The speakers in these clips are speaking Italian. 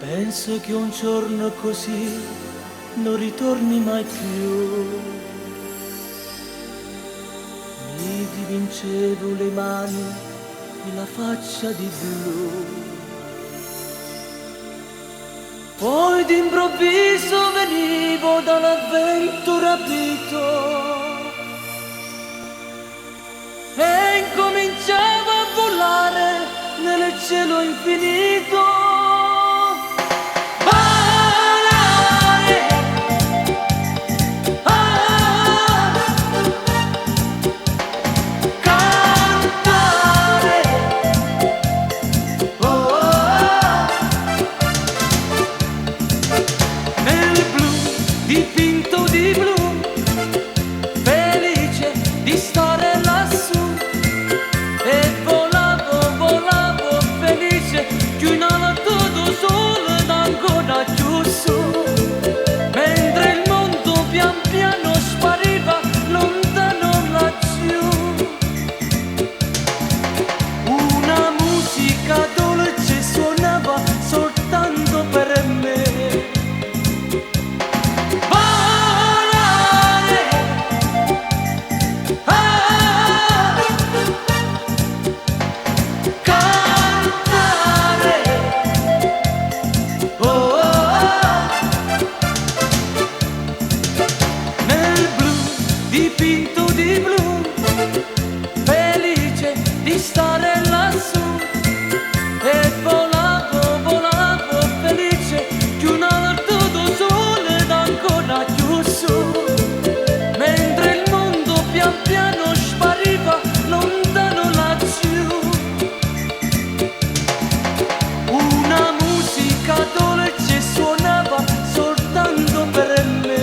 Penso che un giorno così non ritorni mai più. Mi dipingevo le mani e la faccia di blu. Poi d'improvviso venivo dall'avvento rapito e incominciavo a volare nel cielo infinito. Dipinto di blu, felice di stare lassù, e volavo, volavo felice, più in alto do sole ed ancora più su, mentre il mondo pian piano spariva lontano laggiù. Una musica dolce suonava soltanto per me. Dipinto di blu, felice di stare lassù, e volavo, volavo felice, più in alto do sole ed ancora più su, mentre il mondo pian piano spariva lontano laggiù. Una musica dolce suonava soltanto per me.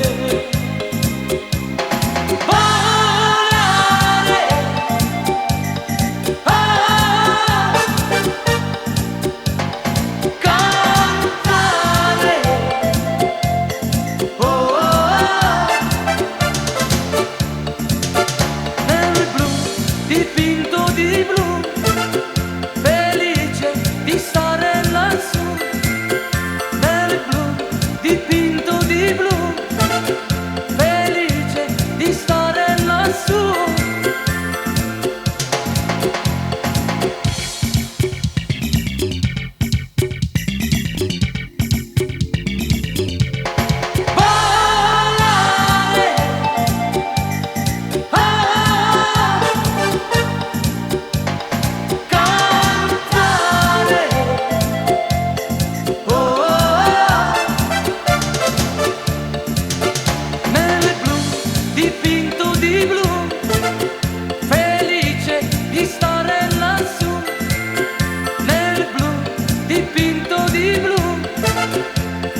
Dipinto di blu, felice di stare lassù, nel blu, dipinto di blu, felice di stare lassù. Dipinto di blu, felice di stare lassù, nel blu, dipinto di blu,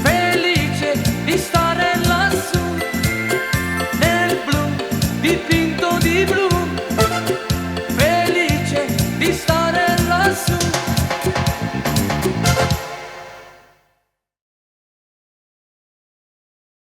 felice di stare